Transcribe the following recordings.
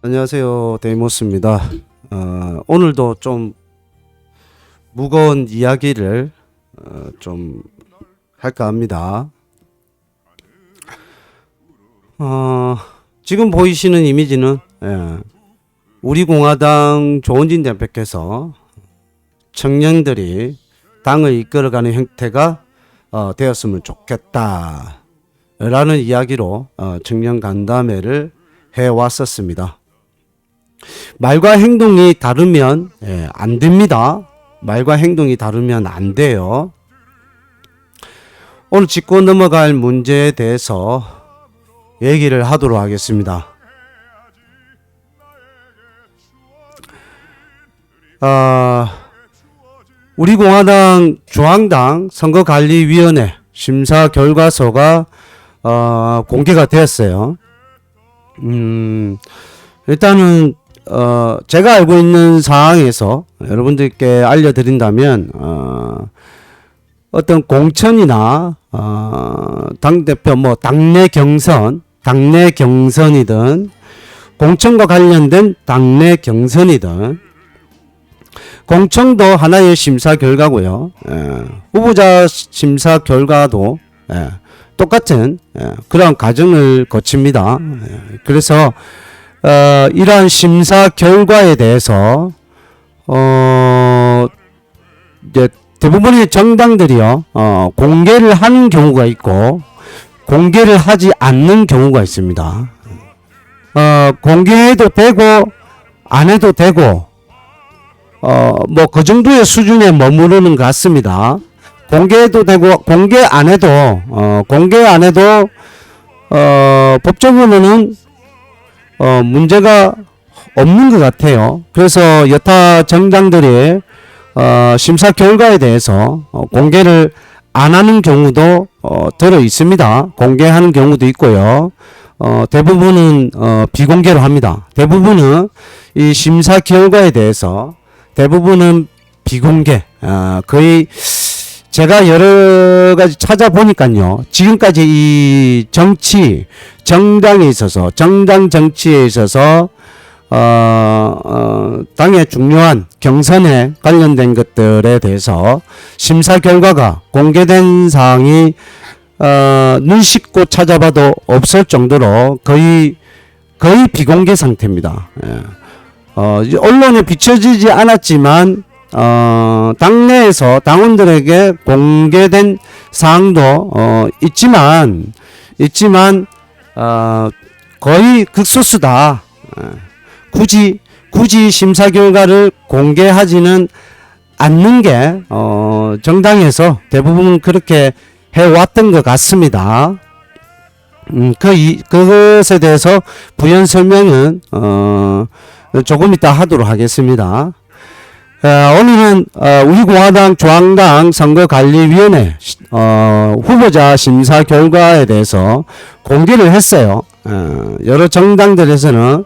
안녕하세요, 데이모스입니다. 오늘도 좀 무거운 이야기를 좀 할까 합니다. 지금 보이시는 이미지는 우리 공화당 조원진 대표께서 청년들이 당을 이끌어가는 형태가 되었으면 좋겠다 라는 이야기로 청년 간담회를 해왔었습니다. 말과 행동이 다르면 안 됩니다. 말과 행동이 다르면 안 돼요. 오늘 짚고 넘어갈 문제에 대해서 얘기를 하도록 하겠습니다. 우리 공화당 중앙당 선거관리위원회 심사 결과서가 공개가 되었어요. 일단은 제가 알고 있는 상황에서 여러분들께 알려드린다면 어떤 공천이나 당대표 당내 경선이든 공천과 관련된 당내 경선이든 공천도 하나의 심사 결과고요. 후보자 심사 결과도 똑같은 그런 과정을 거칩니다. 그래서 이러한 심사 결과에 대해서 이제 대부분의 정당들이요 공개를 하는 경우가 있고 공개를 하지 않는 경우가 있습니다. 공개해도 되고 안 해도 되고 그 정도의 수준에 머무르는 것 같습니다. 공개해도 되고 공개 안 해도 법적으로는 문제가 없는 것 같아요. 그래서 여타 정당들이 심사 결과에 대해서 공개를 안 하는 경우도 들어 있습니다. 공개하는 경우도 있고요. 대부분은 비공개로 합니다. 대부분은 이 심사 결과에 대해서 대부분은 비공개. 거의 제가 여러 가지 찾아보니까요. 지금까지 이 정당에 있어서 정당 정치에 있어서 당의 중요한 경선에 관련된 것들에 대해서 심사 결과가 공개된 사항이 눈 씻고 찾아봐도 없을 정도로 거의 비공개 상태입니다. 언론에 비춰지지 않았지만 당내에서 당원들에게 공개된 사항도 있지만 거의 극소수다. 굳이 심사 결과를 공개하지는 않는 게 정당에서 대부분 그렇게 해왔던 것 같습니다. 그것에 대해서 부연 설명은 조금 이따 하도록 하겠습니다. 오늘은 우리 공화당 중앙당 선거관리위원회 후보자 심사 결과에 대해서 공개를 했어요. 여러 정당들에서는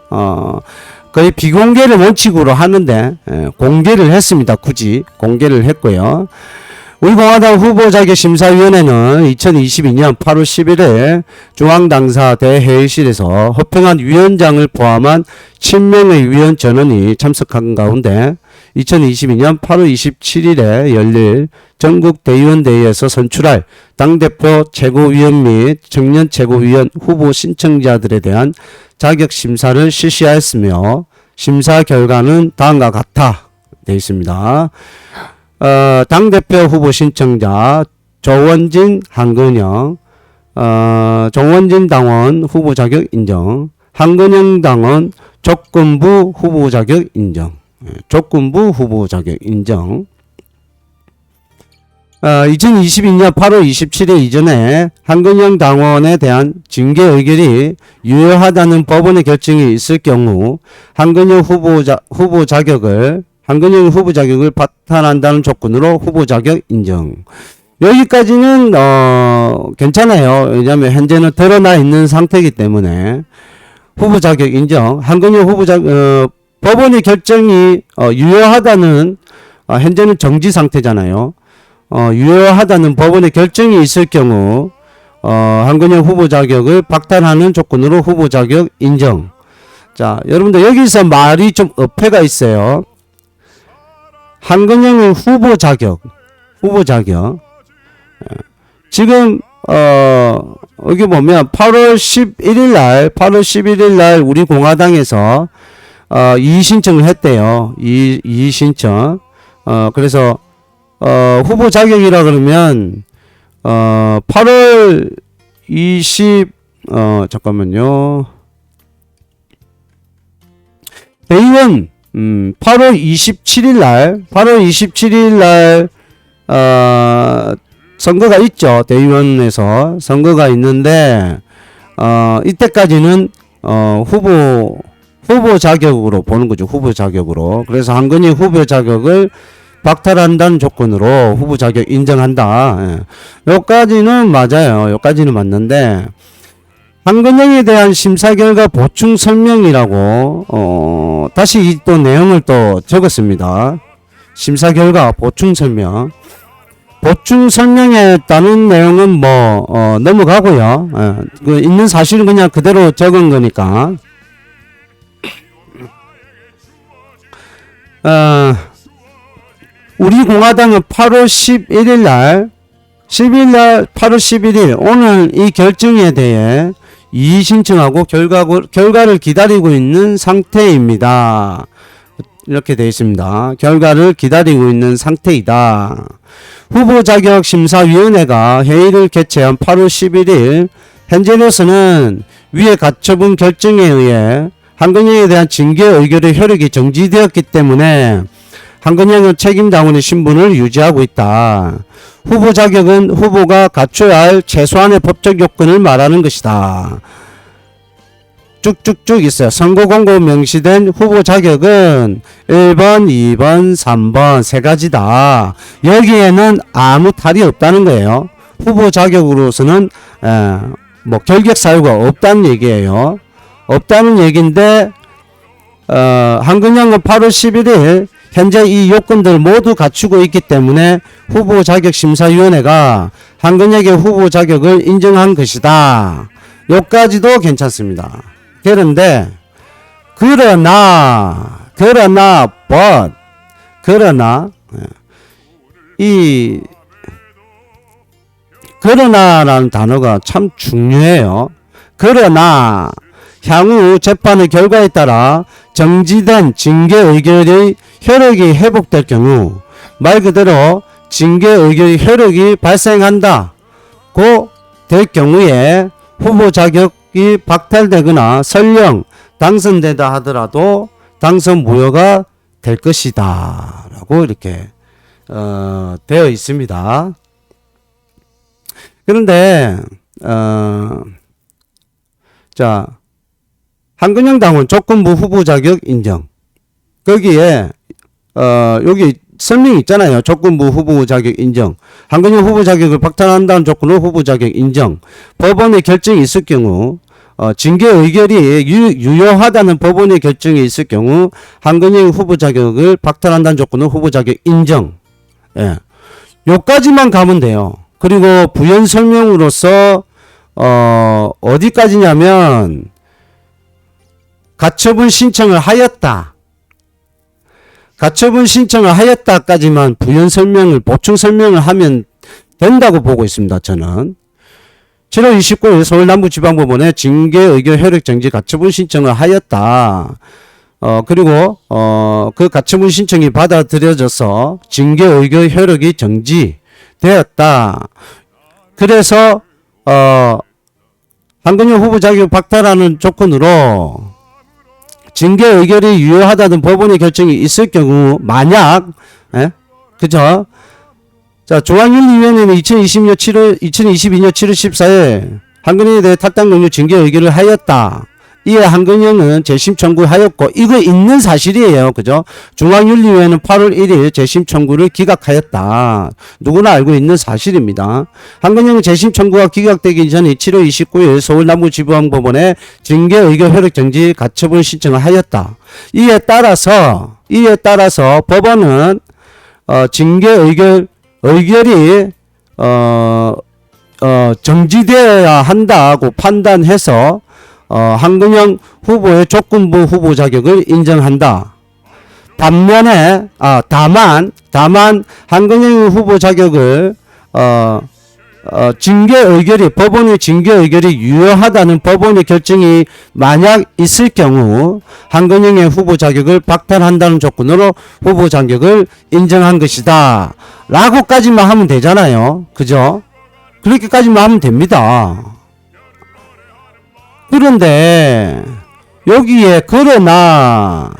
거의 비공개를 원칙으로 하는데 공개를 했습니다. 굳이 공개를 했고요. 우리 공화당 후보자격 심사위원회는 2022년 8월 11일 중앙당사 대회의실에서 허평한 위원장을 포함한 7명의 위원 전원이 참석한 가운데 2022년 8월 27일에 열릴 전국 대의원대회에서 선출할 당대표 최고위원 및 청년 최고위원 후보 신청자들에 대한 자격심사를 실시하였으며 심사 결과는 다음과 같아 되어 있습니다. 당대표 후보 신청자 조원진, 한근영, 조원진 당원 후보 자격 인정, 한근영 당원 조건부 후보 자격 인정, 조건부 후보 자격 인정. 2022년 8월 27일 이전에 한근영 당원에 대한 징계 의결이 유효하다는 법원의 결정이 있을 경우 한근영 후보 자격을 바탈한다는 조건으로 후보 자격 인정. 여기까지는 괜찮아요. 왜냐하면 현재는 드러나 있는 상태이기 때문에 후보 자격 인정. 한근영 후보 법원의 결정이 유효하다는 현재는 정지 상태잖아요. 유효하다는 법원의 결정이 있을 경우 한근영 후보 자격을 박탈하는 조건으로 후보 자격 인정. 자, 여러분들 여기서 말이 좀 어폐가 있어요. 한근영의 후보 자격. 지금 여기 보면 8월 11일 날 우리 공화당에서 이의 신청을 했대요. 이의 신청. 그래서 후보 자격이라 그러면 8월 잠깐만요. 대의원 8월 27일 날 선거가 있죠. 대의원에서 선거가 있는데 이때까지는 후보 자격으로 보는 거죠. 후보 자격으로. 그래서 한건희 후보 자격을 박탈한다는 조건으로 후보 자격 인정한다. 여기까지는 맞아요. 여기까지는 맞는데 한근영에 대한 심사 결과 보충 설명이라고 다시 또 내용을 또 적었습니다. 심사 결과 보충 설명. 보충 설명에 따른 내용은 뭐 넘어가고요. 그 있는 사실은 그냥 그대로 적은 거니까. 우리 공화당은 8월 8월 11일 오늘 이 결정에 대해 이의 신청하고 결과를 기다리고 있는 상태입니다. 이렇게 되어 있습니다. 결과를 기다리고 있는 상태이다. 후보자격심사위원회가 회의를 개최한 8월 11일 현재로서는 위의 가처분 결정에 의해 한근영에 대한 징계 의결의 효력이 정지되었기 때문에 한근영은 책임당원의 신분을 유지하고 있다. 후보 자격은 후보가 갖춰야 할 최소한의 법적 요건을 말하는 것이다. 쭉쭉쭉 있어요. 선거공고 명시된 후보 자격은 1번, 2번, 3번 세 가지다. 여기에는 아무 탈이 없다는 거예요. 후보 자격으로서는 뭐 결격 사유가 없다는 얘기예요. 없다는 얘기인데 한근영은 8월 11일 현재 이 요건들 모두 갖추고 있기 때문에 후보자격심사위원회가 한근영의 후보 자격을 인정한 것이다. 요까지도 괜찮습니다. 그러나 이 그러나라는 단어가 참 중요해요. 그러나 향후 재판의 결과에 따라 정지된 징계 의결의 효력이 회복될 경우 말 그대로 징계 의결의 효력이 발생한다고 될 경우에 후보 자격이 박탈되거나 설령 당선되다 하더라도 당선 무효가 될 것이다 라고 이렇게 되어 있습니다. 그런데 자, 한근영 당원 조건부 후보 자격 인정. 거기에 여기 설명이 있잖아요. 조건부 후보 자격 인정. 한근영 후보 자격을 박탈한다는 조건으로 후보 자격 인정. 법원의 결정이 있을 경우 징계 의결이 유효하다는 법원의 결정이 있을 경우 한근영 후보 자격을 박탈한다는 조건으로 후보 자격 인정. 예. 요까지만 가면 돼요. 그리고 부연 설명으로서 어디까지냐면 가처분 신청을 하였다. 가처분 신청을 하였다까지만 부연 설명을 보충 설명을 하면 된다고 보고 있습니다. 저는 7월 29일 서울남부지방법원에 징계 의결 효력 정지 가처분 신청을 하였다. 그리고 그 가처분 신청이 받아들여져서 징계 의결 효력이 정지되었다. 그래서 한근영 후보 자격 박탈하는 조건으로 징계 의결이 유효하다는 법원의 결정이 있을 경우 만약 그죠? 자, 중앙윤리위원회는 2022년 7월 14일 한근영에 대해 탈당 종료 징계 의결을 하였다. 이에 한근영은 재심 청구하였고 이거 있는 사실이에요. 그죠? 중앙윤리위원회는 8월 1일 재심 청구를 기각하였다. 누구나 알고 있는 사실입니다. 한근영은 재심 청구가 기각되기 전에 7월 29일 서울남부지방법원에 징계 의결 효력 정지 가처분 신청을 하였다. 이에 따라서 법원은 징계 의결이 정지되어야 한다고 판단해서 한근영 후보의 조건부 후보 자격을 인정한다. 반면에 다만 한근영 후보 자격을 징계 의결이 법원의 징계 의결이 유효하다는 법원의 결정이 만약 있을 경우 한근영의 후보 자격을 박탈한다는 조건으로 후보 자격을 인정한 것이다 라고까지만 하면 되잖아요. 그죠? 그렇게까지만 하면 됩니다. 그런데 여기에 그러나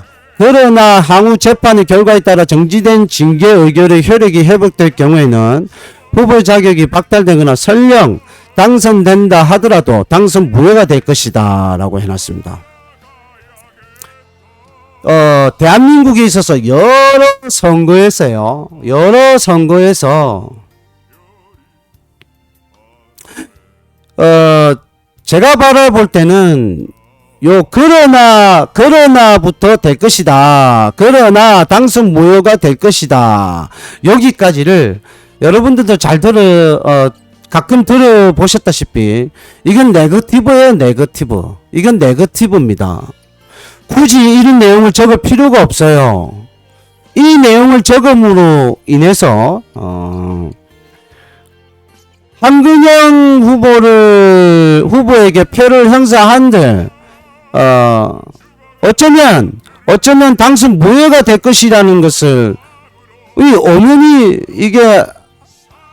향후 재판의 결과에 따라 정지된 징계 의결의 효력이 회복될 경우에는 후보 자격이 박탈되거나 설령 당선된다 하더라도 당선 무효가 될 것이다 라고 해놨습니다. 대한민국에 있어서 여러 선거에서 제가 바라볼 때는 그러나부터 될 것이다. 그러나 당선 무효가 될 것이다. 여기까지를 여러분들도 잘 가끔 들어보셨다시피 이건 네거티브예요. 네거티브. 이건 네거티브입니다. 굳이 이런 내용을 적을 필요가 없어요. 이 내용을 적음으로 인해서 한근영 후보에게 표를 행사한들 어쩌면 당선 무효가 될 것이라는 것을 엄연히 이게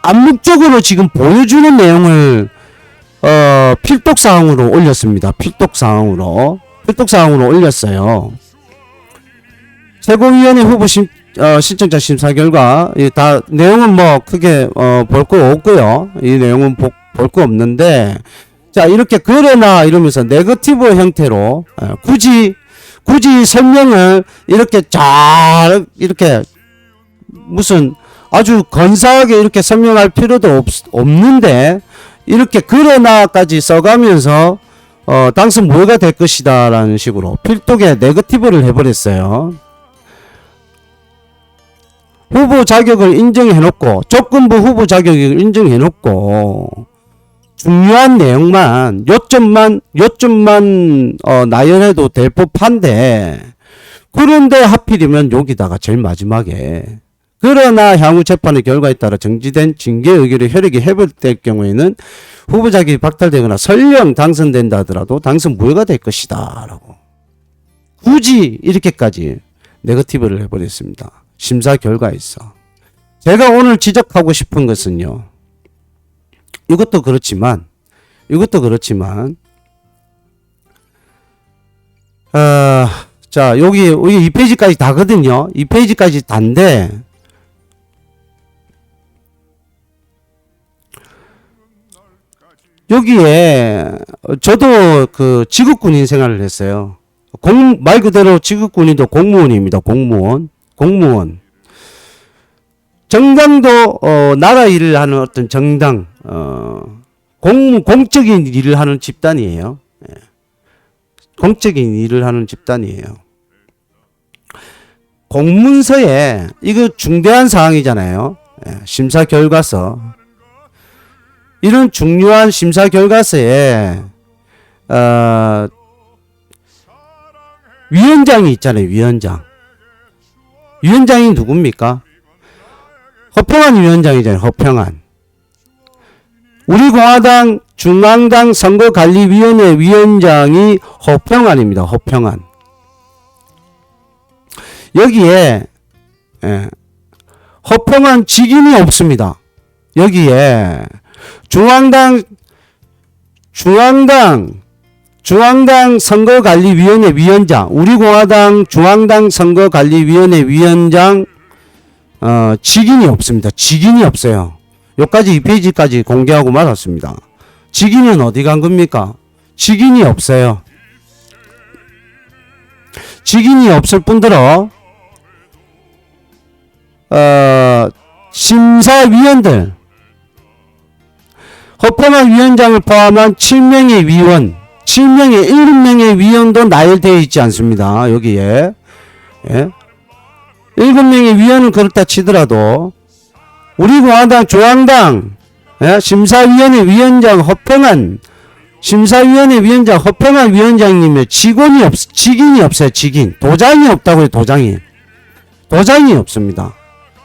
암묵적으로 지금 보여주는 내용을 필독사항으로 올렸습니다. 필독사항으로 올렸어요. 최고위원회 후보 신청자 심사 결과 다 내용은 뭐 크게 볼 거 없고요. 이 내용은 볼 거 없는데 자 이렇게 그러나 이러면서 네거티브 형태로 굳이 설명을 이렇게 잘 이렇게 무슨 아주 건사하게 이렇게 설명할 필요도 없는데 이렇게 그러나까지 써가면서 당선 무효가 될 것이다 라는 식으로 필독에 네거티브를 해버렸어요. 후보 자격을 인정해놓고 조건부 후보 자격을 인정해놓고 중요한 내용만 요점만 나열해도 될 법한데 그런데 하필이면 여기다가 제일 마지막에 그러나 향후 재판의 결과에 따라 정지된 징계 의결의 효력이 회복될 경우에는 후보 자격이 박탈되거나 설령 당선된다 하더라도 당선 무효가 될 것이다 라고 굳이 이렇게까지 네거티브를 해버렸습니다. 심사 결과에서 제가 오늘 지적하고 싶은 것은요. 이것도 그렇지만 자 여기 2페이지까지 다거든요. 2페이지까지 단데 여기에 저도 그 지급군인 생활을 했어요. 말 그대로 지급군인도 공무원입니다. 공무원. 정당도 나라 일을 하는 어떤 정당 공적인 일을 하는 집단이에요. 공적인 일을 하는 집단이에요. 공문서에 이거 중대한 사항이잖아요. 심사 결과서. 이런 중요한 심사 결과서에 위원장이 있잖아요. 위원장이 누굽니까? 허평한 위원장이잖아요. 허평한. 우리 공화당 중앙당 선거관리위원회 위원장이 허평한입니다. 허평한. 여기에 허평한 직인이 없습니다. 여기에 중앙당 선거관리위원회 위원장, 우리 공화당 중앙당 선거관리위원회 위원장 직인이 없습니다. 직인이 없어요. 여기까지 2페이지까지 공개하고 말았습니다. 직인은 어디 간 겁니까? 직인이 없어요. 직인이 없을 뿐더러 심사위원들 허평한 위원장을 포함한 7명의 위원 7명의 위원도 나열되어 있지 않습니다. 여기에 7명의 위원은 그렇다 치더라도 우리 공화당 중앙당 심사위원회 위원장 허평한 심사위원회 위원장 허평한 위원장님의 직인이 없어요. 직인. 도장이 없다고요. 도장이 없습니다.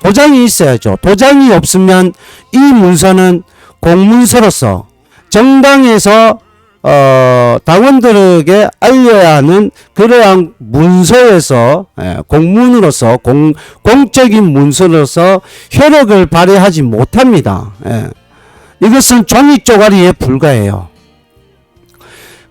도장이 있어야죠. 도장이 없으면 이 문서는 공문서로서 정당에서 당원들에게 알려야 하는 그러한 문서에서 공문으로서 공적인 문서로서 효력을 발휘하지 못합니다. 이것은 종이 쪼가리에 불과해요.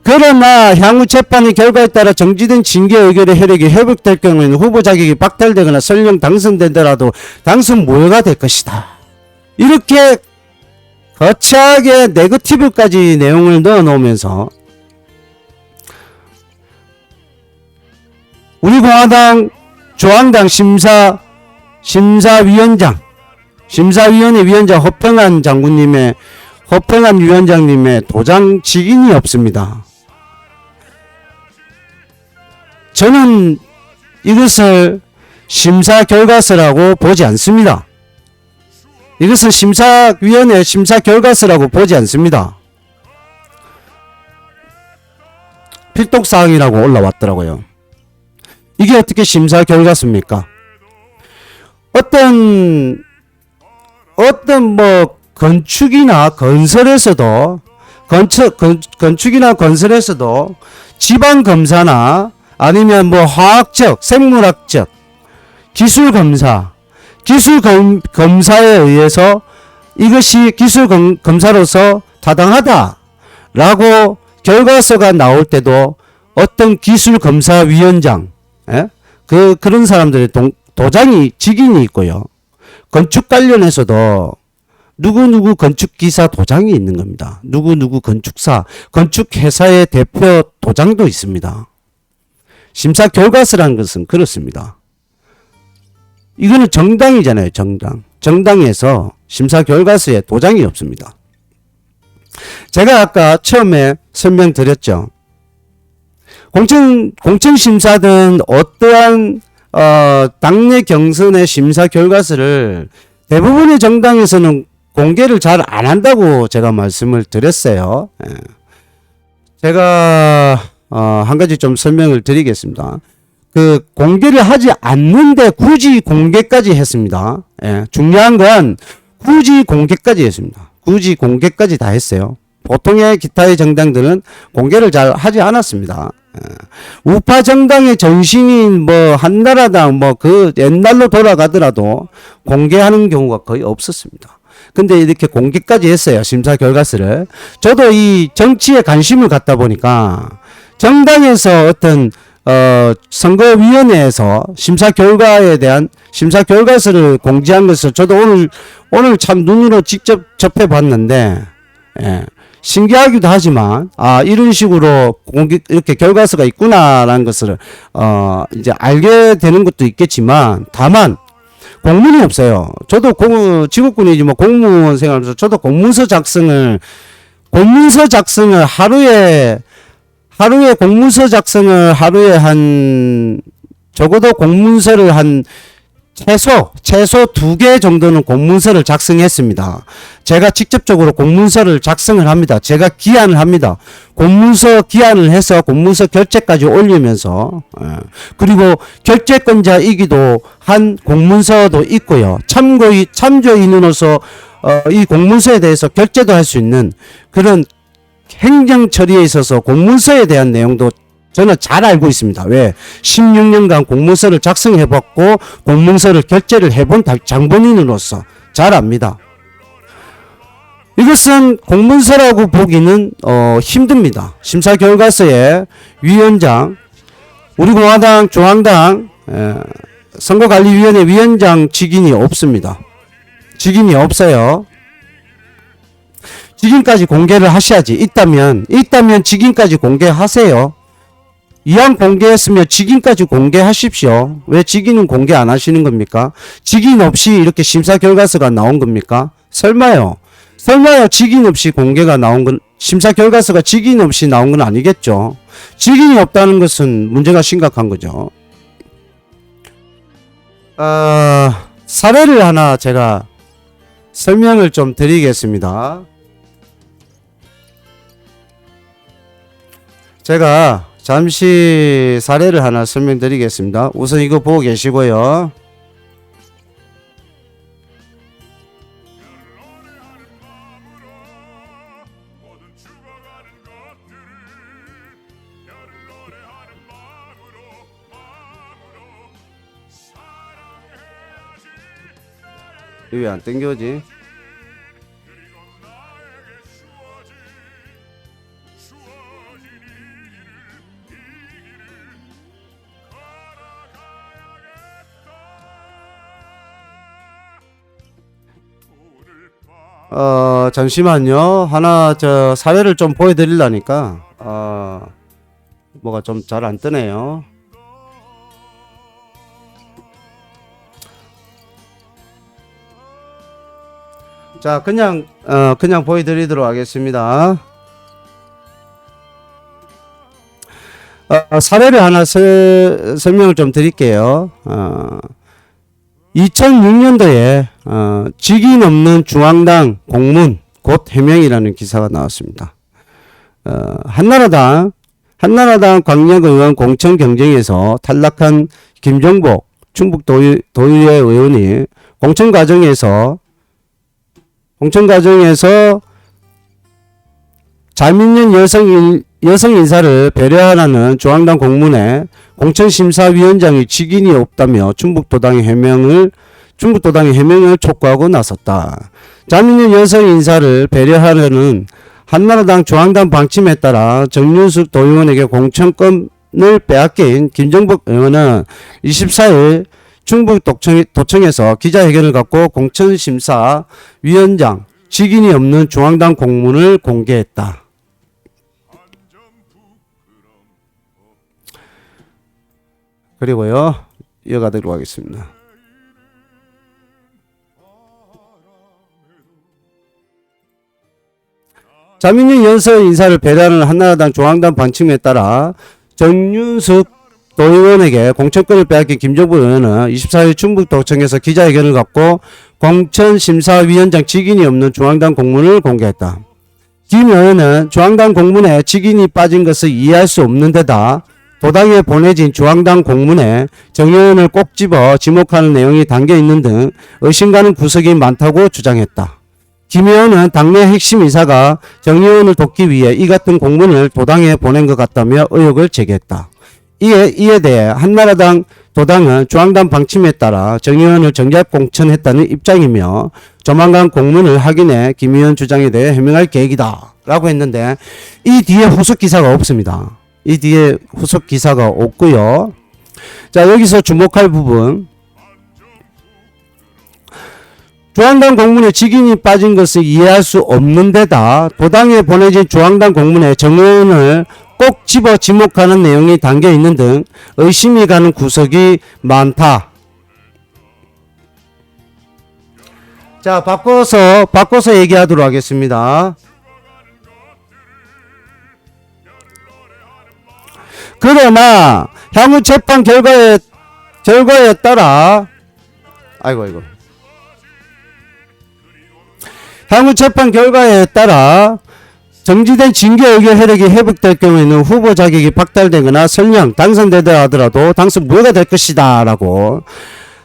그러나 향후 재판의 결과에 따라 정지된 징계 의결의 효력이 회복될 경우에는 후보 자격이 박탈되거나 설령 당선되더라도 당선 무효가 될 것이다. 이렇게 거창하게 네거티브까지 내용을 넣어 놓으면서 우리 공화당 중앙당 심사위원회 위원장 허평한 위원장님의 도장 직인이 없습니다. 저는 이것을 심사 결과서라고 보지 않습니다. 이것을 심사위원회 심사 결과서라고 보지 않습니다. 필독사항이라고 올라왔더라고요. 이게 어떻게 심사 결과서입니까? 어떤 뭐 건축이나 건설에서도 지방검사나 아니면 뭐 화학적, 생물학적, 기술검사에 의해서 이것이 기술검사로서 타당하다라고 결과서가 나올 때도 어떤 기술검사위원장, 그런 사람들의 직인이 있고요. 건축 관련해서도 누구누구 건축기사 도장이 있는 겁니다. 누구누구 건축회사의 대표 도장도 있습니다. 심사 결과서라는 것은 그렇습니다. 이거는 정당이잖아요. 정당에서 심사 결과서에 도장이 없습니다. 제가 아까 처음에 설명드렸죠. 공청심사든 어떠한 당내 경선의 심사 결과서를 대부분의 정당에서는 공개를 잘 안 한다고 제가 말씀을 드렸어요. 제가 한 가지 좀 설명을 드리겠습니다. 그 공개를 하지 않는데 굳이 공개까지 했습니다. 중요한 건 굳이 공개까지 했습니다. 굳이 공개까지 다 했어요. 보통의 기타의 정당들은 공개를 잘 하지 않았습니다. 우파 정당의 전신인 뭐 한나라당 뭐 그 옛날로 돌아가더라도 공개하는 경우가 거의 없었습니다. 근데 이렇게 공개까지 했어요. 심사 결과서를. 저도 이 정치에 관심을 갖다 보니까 정당에서 어떤 선거위원회에서 심사 결과에 대한 심사 결과서를 공지한 것을 저도 오늘 참 눈으로 직접 접해 봤는데, 신기하기도 하지만, 이런 식으로 이렇게 결과서가 있구나라는 것을, 이제 알게 되는 것도 있겠지만, 다만, 공문이 없어요. 저도 직업군이지 뭐 공무원 생활하면서 저도 공문서 작성을 하루에 공문서 작성을 하루에 적어도 공문서를 최소 2개 정도는 공문서를 작성했습니다. 제가 직접적으로 공문서를 작성을 합니다. 제가 기한을 합니다. 공문서 기한을 해서 공문서 결제까지 올리면서, 그리고 결제권자이기도 한 공문서도 있고요. 참조인으로서 이 공문서에 대해서 결제도 할 수 있는 그런 행정 처리에 있어서 공문서에 대한 내용도 저는 잘 알고 있습니다. 왜? 16년간 공문서를 작성해봤고 공문서를 결제를 해본 장본인으로서 잘 압니다. 이것은 공문서라고 보기는 힘듭니다. 심사결과서에 위원장, 우리 공화당, 중앙당 선거관리위원회 위원장 직인이 없습니다. 직인이 없어요. 직인까지 공개를 하셔야지. 있다면 직인까지 공개하세요. 이왕 공개했으면 직인까지 공개하십시오. 왜 직인은 공개 안 하시는 겁니까? 직인 없이 이렇게 심사 결과서가 나온 겁니까? 설마요. 직인 없이 공개가 나온 건, 심사 결과서가 직인 없이 나온 건 아니겠죠. 직인이 없다는 것은 문제가 심각한 거죠. 사례를 하나 제가 설명을 좀 드리겠습니다. 제가 잠시 사례를 하나 설명드리겠습니다. 우선 이거 보고 계시고요. 이거 왜 안 땡겨지? 잠시만요. 하나 저 사례를 좀 보여드리려니까 뭐가 좀 잘 안 뜨네요. 자, 그냥 보여드리도록 하겠습니다. 사례를 하나 설명을 좀 드릴게요. 2006년도에 직위 넘는 중앙당 공문 곧 해명이라는 기사가 나왔습니다. 한나라당 광역의원 공천 경쟁에서 탈락한 김종복 충북 도의회 의원이 공천 과정에서 자민련 여성 인사를 배려하라는 중앙당 공문에 공천심사위원장이 직인이 없다며 충북도당의 해명을 촉구하고 나섰다. 자민련 여성 인사를 배려하려는 한나라당 중앙당 방침에 따라 정윤숙 도의원에게 공천권을 빼앗긴 김정복 의원은 24일 충북도청에서 기자회견을 갖고 공천심사위원장 직인이 없는 중앙당 공문을 공개했다. 그리고요, 이어가도록 하겠습니다. 자민련 여성 인사를 배려하는 한나라당 중앙당 방침에 따라 정윤숙 도의원에게 공천권을 빼앗긴 김정부 의원은 24일 충북도청에서 기자회견을 갖고 공천심사위원장 직인이 없는 중앙당 공문을 공개했다. 김 의원은 중앙당 공문에 직인이 빠진 것을 이해할 수 없는 데다 도당에 보내진 중앙당 공문에 정 의원을 꼭 집어 지목하는 내용이 담겨있는 등 의심가는 구석이 많다고 주장했다. 김 의원은 당내 핵심 인사가 정 의원을 돕기 위해 이 같은 공문을 도당에 보낸 것 같다며 의혹을 제기했다. 이에 대해 한나라당 도당은 중앙당 방침에 따라 정 의원을 정작 공천했다는 입장이며 조만간 공문을 확인해 김 의원 주장에 대해 해명할 계획이다 라고 했는데, 이 뒤에 후속 기사가 없습니다. 이 뒤에 후속 기사가 없고요. 자, 여기서 주목할 부분, 중앙당 공문에 직인이 빠진 것을 이해할 수 없는 데다 도당에 보내진 중앙당 공문에 정 의원을 꼭 집어 지목하는 내용이 담겨 있는 등 의심이 가는 구석이 많다. 자, 바꿔서 얘기하도록 하겠습니다. 그러나 향후 재판 결과에 따라 향후 재판 결과에 따라 정지된 징계 의결 효력이 회복될 경우에는 후보 자격이 박탈되거나 설령 당선되더라 하더라도 당선 무효가 될 것이다 라고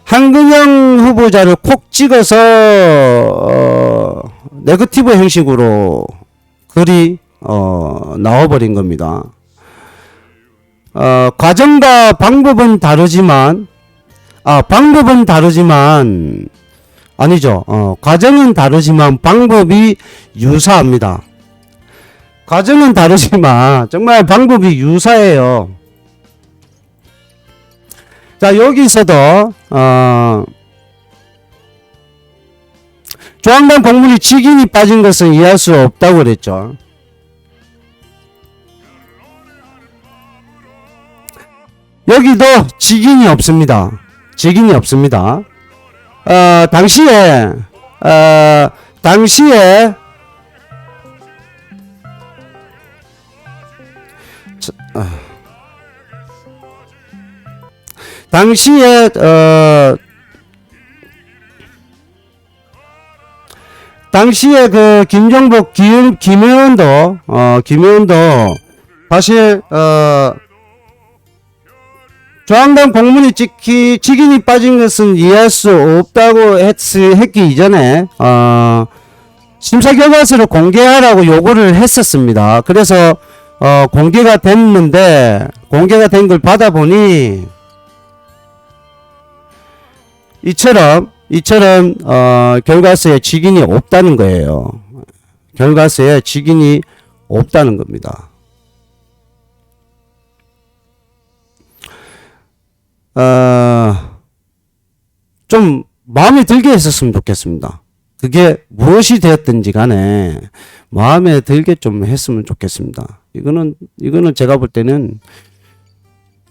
한근영 후보자를 콕 찍어서 네거티브 형식으로 글이 나와버린 겁니다. 과정과 방법은 다르지만 아니죠. 과정은 다르지만 방법이 유사합니다. 과정은 다르지만 정말 방법이 유사해요. 자, 여기서도 중앙당 공문이 직인이 빠진 것은 이해할 수 없다고 그랬죠. 여기도 직인이 없습니다. 당시에 그 김정복 김의원도 사실 중앙당 공문이 직인이 빠진 것은 이해할 수 없다고 했기 이전에 심사 결과서를 공개하라고 요구를 했었습니다. 그래서 공개가 됐는데 공개가 된 걸 받아보니 이처럼 결과서에 직인이 없다는 거예요. 결과서에 직인이 없다는 겁니다. 좀 마음에 들게 했었으면 좋겠습니다. 그게 무엇이 되었든지 간에 마음에 들게 좀 했으면 좋겠습니다. 이거는 제가 볼 때는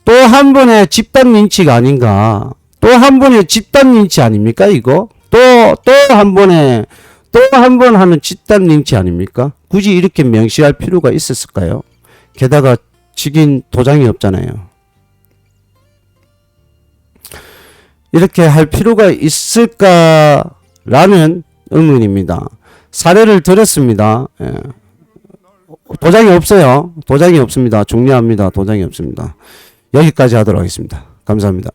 또 한 번의 집단 린치가 아닌가. 또 한 번의 집단 린치 아닙니까, 이거? 또 한 번 하는 집단 린치 아닙니까? 굳이 이렇게 명시할 필요가 있었을까요? 게다가 직인 도장이 없잖아요. 이렇게 할 필요가 있을까라는 의문입니다. 사례를 들었습니다. 예. 도장이 없어요. 도장이 없습니다. 중요합니다. 도장이 없습니다. 여기까지 하도록 하겠습니다. 감사합니다.